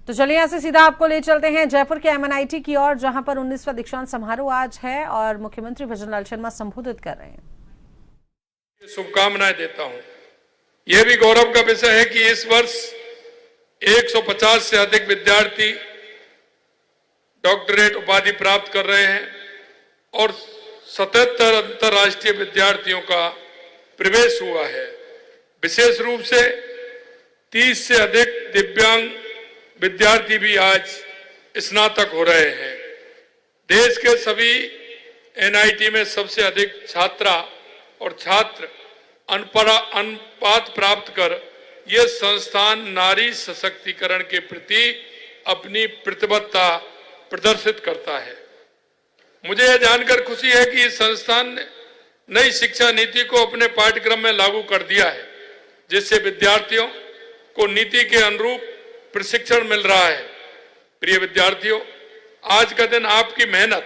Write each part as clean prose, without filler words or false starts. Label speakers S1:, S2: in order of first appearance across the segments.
S1: तो चलिए यहाँ से सीधा आपको ले चलते हैं जयपुर के MNIT की ओर, जहां पर 19वां दीक्षांत समारोह आज है और मुख्यमंत्री भजनलाल शर्मा संबोधित कर रहे हैं।
S2: शुभकामनाएं देता हूं। यह भी गौरव का विषय है कि इस वर्ष 150 से अधिक विद्यार्थी डॉक्टरेट उपाधि प्राप्त कर रहे हैं और 77 अंतर्राष्ट्रीय विद्यार्थियों का प्रवेश हुआ है। विशेष रूप से 30 से अधिक दिव्यांग विद्यार्थी भी आज स्नातक हो रहे हैं। देश के सभी NIT में सबसे अधिक छात्रा और छात्र अनुपात प्राप्त कर यह संस्थान नारी सशक्तिकरण के प्रति अपनी प्रतिबद्धता प्रदर्शित करता है। मुझे यह जानकर खुशी है कि इस संस्थान ने नई शिक्षा नीति को अपने पाठ्यक्रम में लागू कर दिया है, जिससे विद्यार्थियों को नीति के अनुरूप प्रशिक्षण मिल रहा है। प्रिय विद्यार्थियों, आज का दिन आपकी मेहनत,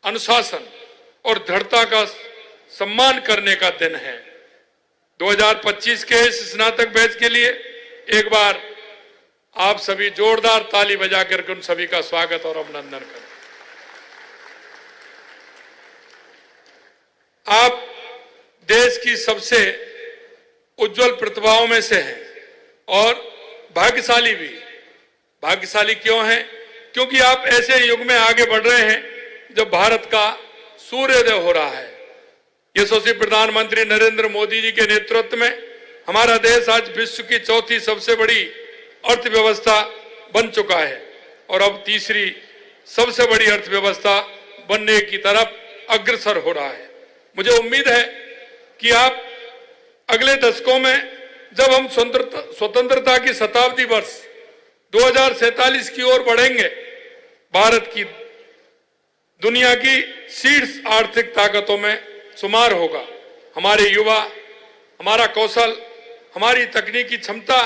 S2: अनुशासन और दृढ़ता का सम्मान करने का दिन है। 2025 के इस स्नातक बैच के लिए एक बार आप सभी जोरदार ताली बजाकर उन सभी का स्वागत और अभिनंदन करें। आप देश की सबसे उज्जवल प्रतिभाओं में से हैं और भाग्यशाली भी। भाग्यशाली क्यों हैं? क्योंकि आप ऐसे युग में आगे बढ़ रहे हैं जब भारत का सूर्योदय हो रहा है। यशस्वी प्रधानमंत्री नरेंद्र मोदी जी के नेतृत्व में हमारा देश आज विश्व की चौथी सबसे बड़ी अर्थव्यवस्था बन चुका है और अब तीसरी सबसे बड़ी अर्थव्यवस्था बनने की तरफ अग्रसर हो रहा है। मुझे उम्मीद है कि आप अगले दशकों में जब हम स्वतंत्रता की शताब्दी वर्ष 2047 की ओर बढ़ेंगे, भारत की दुनिया की शीर्ष आर्थिक ताकतों में शुमार होगा। हमारे युवा, हमारा कौशल, हमारी तकनीकी क्षमता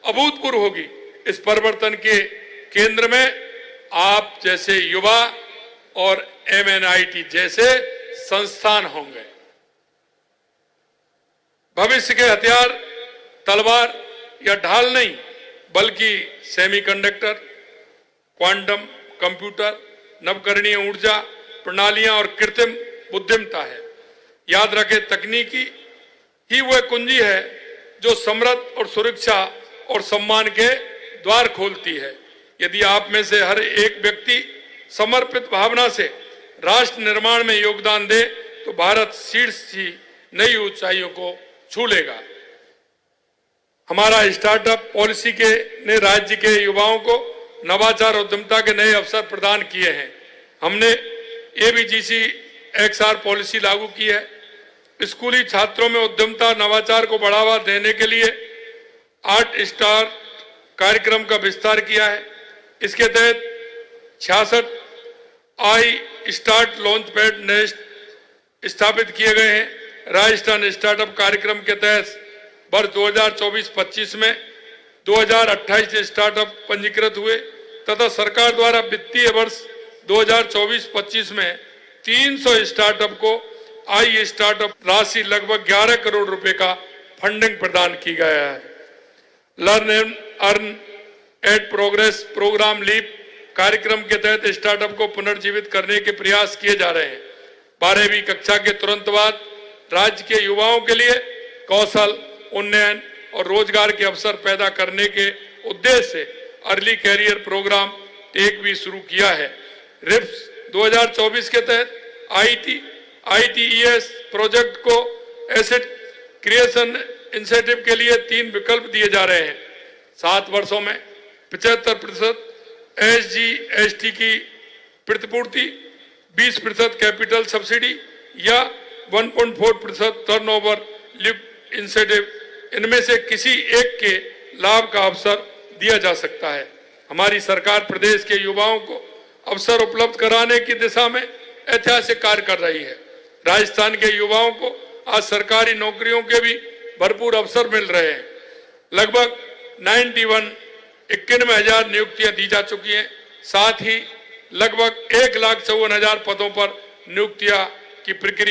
S2: अभूतपूर्व होगी। इस परिवर्तन के केंद्र में आप जैसे युवा और MNIT जैसे संस्थान होंगे। भविष्य के हथियार तलवार या ढाल नहीं, बल्कि सेमीकंडक्टर, क्वांटम कंप्यूटर, नवकरणीय ऊर्जा प्रणालियां और कृत्रिम बुद्धिमत्ता है। याद रखें, तकनीकी ही वह कुंजी है जो समृद्धि और सुरक्षा और सम्मान के द्वार खोलती है। यदि आप में से हर एक व्यक्ति समर्पित भावना से राष्ट्र निर्माण में योगदान दे तो भारत शीर्ष की नई ऊंचाइयों को छू लेगा। हमारा स्टार्टअप पॉलिसी ने राज्य के युवाओं को नवाचार और उद्यमिता के नए अवसर प्रदान किए हैं। हमने ABGC XR पॉलिसी लागू की है। स्कूली छात्रों में उद्यमिता नवाचार को बढ़ावा देने के लिए 8 स्टार कार्यक्रम का विस्तार किया है। इसके तहत 66 स्टार्ट लॉन्च पैड नेस्ट स्थापित किए गए हैं। राजस्थान स्टार्टअप कार्यक्रम के तहत वर्ष 2024-25 में 2028 स्टार्टअप पंजीकृत हुए तथा सरकार द्वारा वित्तीय वर्ष 2024-25 में 300 स्टार्टअप को आई स्टार्टअप राशि लगभग 11 करोड़ रुपए का फंडिंग प्रदान की गया है। Learn and earn at progress program leap कार्यक्रम के तहत स्टार्टअप को पुनर्जीवित करने के प्रयास किए जा रहे हैं। 12वीं कक्षा के तुरंत बाद राज्य के युवाओं के लिए कौशल उन्नयन और रोजगार के अवसर पैदा करने के उद्देश्य से अर्ली कैरियर प्रोग्राम टेक भी शुरू किया है। रिप्स 2024 के तहत ITES प्रोजेक्ट को एसेट क्रिएशन इंसेंटिव के लिए 3 विकल्प दिए जा रहे हैं। 7 वर्षों में 75% SGST की प्रतिपूर्ति, 20% कैपिटल सब्सिडी या 1.4% टर्नओवर लिफ्ट इंसेंटिव, इनमें से किसी एक के लाभ का अवसर दिया जा सकता है। हमारी सरकार प्रदेश के युवाओं को अवसर उपलब्ध कराने की दिशा में ऐतिहासिक कार्य कर रही है। राजस्थान के युवाओं को आज सरकारी नौकरियों के भी भरपूर अवसर मिल रहे हैं। लगभग 91,51,000 नियुक्तियां दी जा चुकी हैं। साथ ही लगभग 1,54,000 पदों पर नियुक्तियां की प्रक्रिया